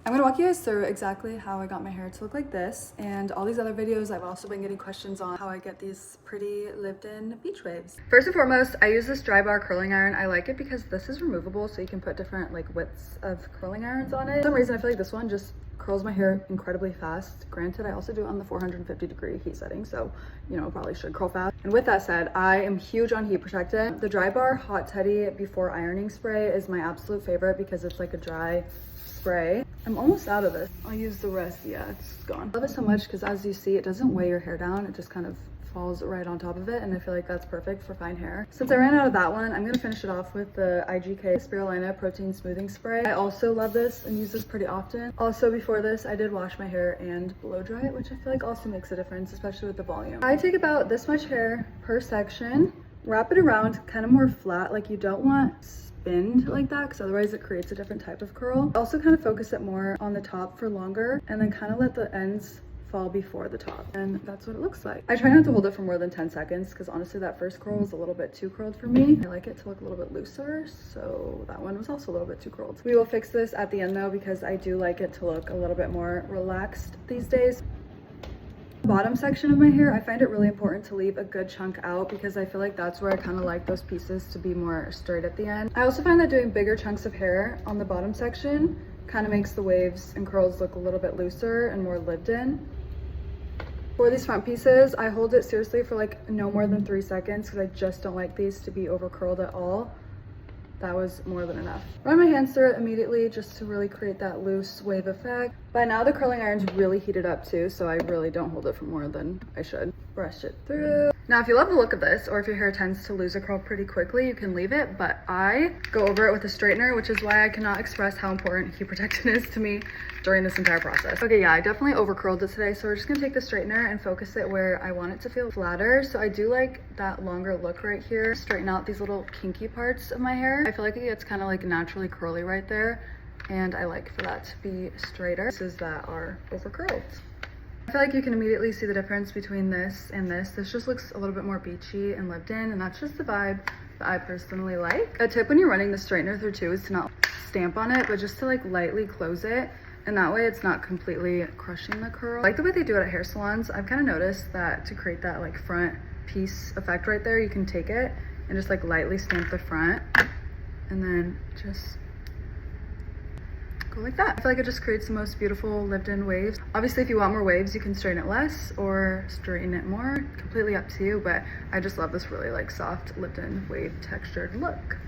I'm gonna walk you guys through exactly how I got my hair to look like this, and all these other videos I've also been getting questions on how I get these pretty lived-in beach waves. First and foremost, I use this Drybar curling iron. I like it because this is removable, so you can put different like widths of curling irons on it. For some reason I feel like this one just curls my hair incredibly fast. Granted, I also do it on the 450-degree heat setting, so you know, probably should curl fast. And with that said, I am huge on heat protectant. The Drybar Hot Teddy before ironing spray is my absolute favorite because it's like a dry spray. I'm almost out of this. I'll use the rest. Yeah, it's gone. I love it so much because as you see, it doesn't weigh your hair down. It just kind of falls right on top of it, and I feel like that's perfect for fine hair. Since I ran out of that one, I'm gonna finish it off with the IGK Spirulina Protein Smoothing Spray. I also love this and use this pretty often. Also, before this, I did wash my hair and blow dry it, which I feel like also makes a difference, especially with the volume. I take about this much hair per section, wrap it around kind of more flat, like you don't want spinned like that because otherwise it creates a different type of curl. Also kind of focus it more on the top for longer and then kind of let the ends fall before the top, and that's what it looks like. I try not to hold it for more than 10 seconds because honestly that first curl was a little bit too curled for me. I like it to look a little bit looser, so that one was also a little bit too curled. We will fix this at the end though because I do like it to look a little bit more relaxed these days. Bottom section of my hair, I find it really important to leave a good chunk out because I feel like that's where I kind of like those pieces to be more straight at the end. I also find that doing bigger chunks of hair on the bottom section kind of makes the waves and curls look a little bit looser and more lived in. For these front pieces, I hold it seriously for like no more than 3 seconds because I just don't like these to be over curled at all. That was more than enough. Run my hands through it immediately just to really create that loose wave effect. By now the curling iron's really heated up too, so I really don't hold it for more than I should. Brush it through. Now if you love the look of this, or if your hair tends to lose a curl pretty quickly, you can leave it, but I go over it with a straightener, which is why I cannot express how important heat protectant is to me during this entire process. Okay, yeah, I definitely over curled it today, so we're just gonna take the straightener and focus it where I want it to feel flatter. So I do like that longer look right here. Straighten out these little kinky parts of my hair. I feel like it gets kind of like naturally curly right there, and I like for that to be straighter. Pieces that are over curled. I feel like you can immediately see the difference between this and this. This just looks a little bit more beachy and lived in, and that's just the vibe that I personally like. A tip when you're running the straightener through too is to not stamp on it, but just to like lightly close it, and that way it's not completely crushing the curl. I like the way they do it at hair salons. I've kind of noticed that to create that like front piece effect right there, you can take it and just like lightly stamp the front and then just go like that. I feel like it just creates the most beautiful lived-in waves. Obviously, if you want more waves, you can straighten it less or straighten it more. Completely up to you, but I just love this really like soft lived-in wave textured look.